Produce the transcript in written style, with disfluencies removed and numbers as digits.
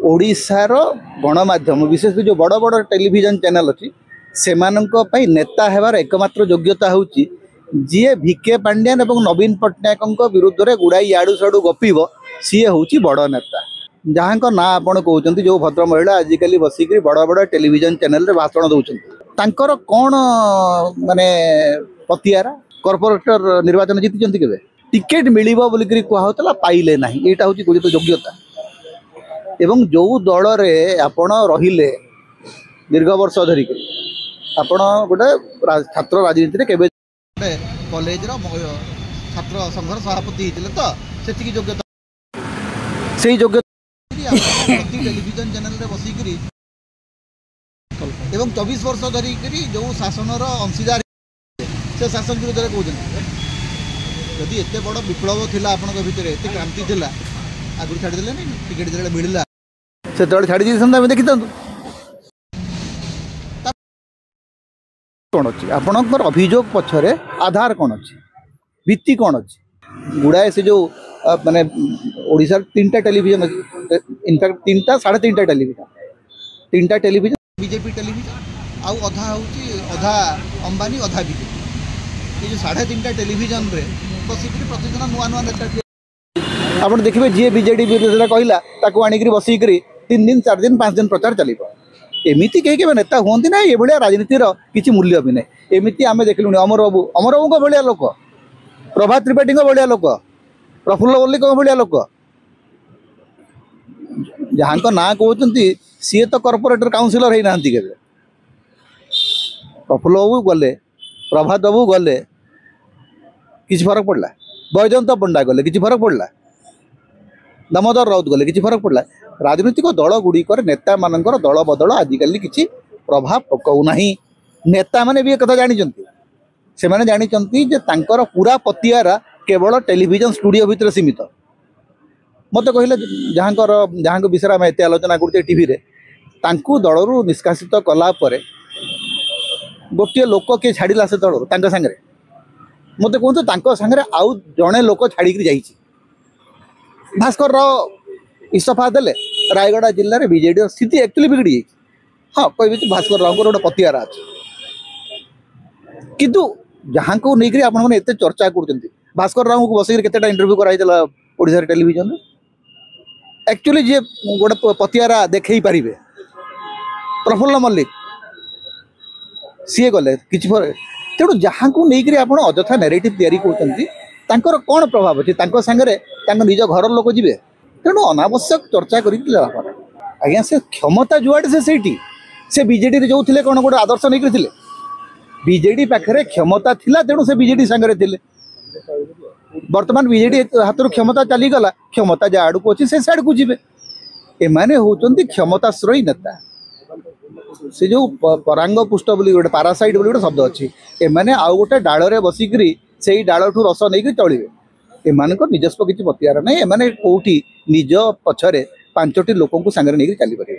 ओडिशार गणमाध्यम विशेष जो बड़ बड़ टेलीविजन चैनल अच्छी से नेता हेबार एकमात्र योग्यता हूँ जी भिके पांड्यान और नवीन पट्टनायक विरुद्ध में गुड़ाई याड़ू साड़ू गपिब सी हूँ बड़ नेता जहाँ ना आपण कहते जो भद्र महिला आजिकल बसिक बड़ बड़ टेलीविजन चैनल रे भाषण दौरान कौन माने पतियारा कॉर्पोरेटर निर्वाचन जीति के टिकेट मिल बोलिक कहला पाइले ना यहाँ हूँ गोटे योग्यता एवं जो दल रे आपण रहिले दीर्घ वर्ष धरिक आपण गोटे छात्र राजनीति केवे कॉलेज छात्र संघर सभापति होते तो से योग्यता से योग्यता टेलीविजन चैनल रे बसिक एवं 24 वर्ष धरिक जो शासन अंशीदार से शासन विरोध में कहते जदि एत बड़ विप्लव थिला आपन भितर एत क्रांति थिला आगुरी छाड़देले नहीं टिकेट जो मिलला से छाड़ी दी देखी था कौन अच्छी आपणकर अभियोग पछरे आधार कौन अच्छी भित्ति कौन अच्छी गुड़ाए से जो माने ओडिशा 3टा टेलीविजन अच्छी इनफैक्ट 3टा 3.5 टेलीविजन 3टा टेलीविजन बीजेपी टेलीविजन आउ अधा हूँ अधा अंबानी अधा बीजेपी ये जो 3.5 टेलीविजन रे बसिक प्रतिदिन नुआ नुआ नेता आप देखिए जी बीजेडी विरोध कहला आणिक बसिक 3 दिन 4 दिन 5 दिन प्रचार चलो एमती कहीं नेता हूँ ना ये राजनीतिर किसी मूल्य भी नहीं एमती आम देखलु अमर बाबू भाया लोक प्रभात त्रिपाठी भाया लोक प्रफुल्ल मल्लिक भाया लोक जहाँ ना कहते सी तो कॉर्पोरेटर काउंसिलर होना के प्रफुल्ल बाबू गले प्रभात बाबू गले किसी फरक पड़ला बैजयंत पंडा गले किसी फरक पड़ला दामोदर राउत गले किसी फरक पड़ला राजनीतिक दल गुड़िकर नेता मानकर दल बदल आजिकल किसी प्रभाव पकाउना नेता मैंने भी एक कथा जानते से मैंने जानते पूरा पतियारा केवल टेलीविजन स्टूडियो भितर सीमित मत कहले जहाँ विषय में एत आलोचना करते टीवी रे दल निष्कासित कलापर गोटे लोक किए छाड़ा से दल सांगे मत कहतु सांगे आउ जड़े लोक छाड़ी जा भास्कर राव इस्तीफा देले रायगढ़ जिले में बीजेडी स्थिति एक्चुअली बिगड़ी जाए हाँ कह भास्कर राव गोटे पतियारा अच्छे किंतु जहाँ को लेकर आपने चर्चा कर भास्कर राव को बसिक केतेटा इंटरव्यू कराइला ओडिशा टेलीविजन एक्चुअली जी गोटे पतियारा देखे पारे प्रफुल्ल मल्लिक सी गले कि तेणु जहाँ को लेकर आप अजथा नैरेटिव तैयारी कर कौन प्रभाव अच्छे सांगे निज घर लोक जी तेणु अनावश्यक चर्चा कर से क्षमता जुआड़े से बीजेडी जो थे कौन गोटे आदर्श नहीं करते बीजेडी पाखे क्षमता थिला तेणु से बीजेडी सांगे थे वर्तमान बीजेडी हाथ क्षमता चलीगला क्षमता जहाँ आड़ को अच्छी से आड़ को जी एमाने होती क्षमताश्रयी नेता से जो परांग पुष्ट बोली गोटे पारासाइट बोली गोटे शब्द अच्छी एमाने आउ गोटे डाल बसिक से डाल ठू रस नहीं चलिए एमान निजस्व किसी पतियार ना एमाने कौटी निज पछरे 5टी लोक सांगे नहीं चली पारे।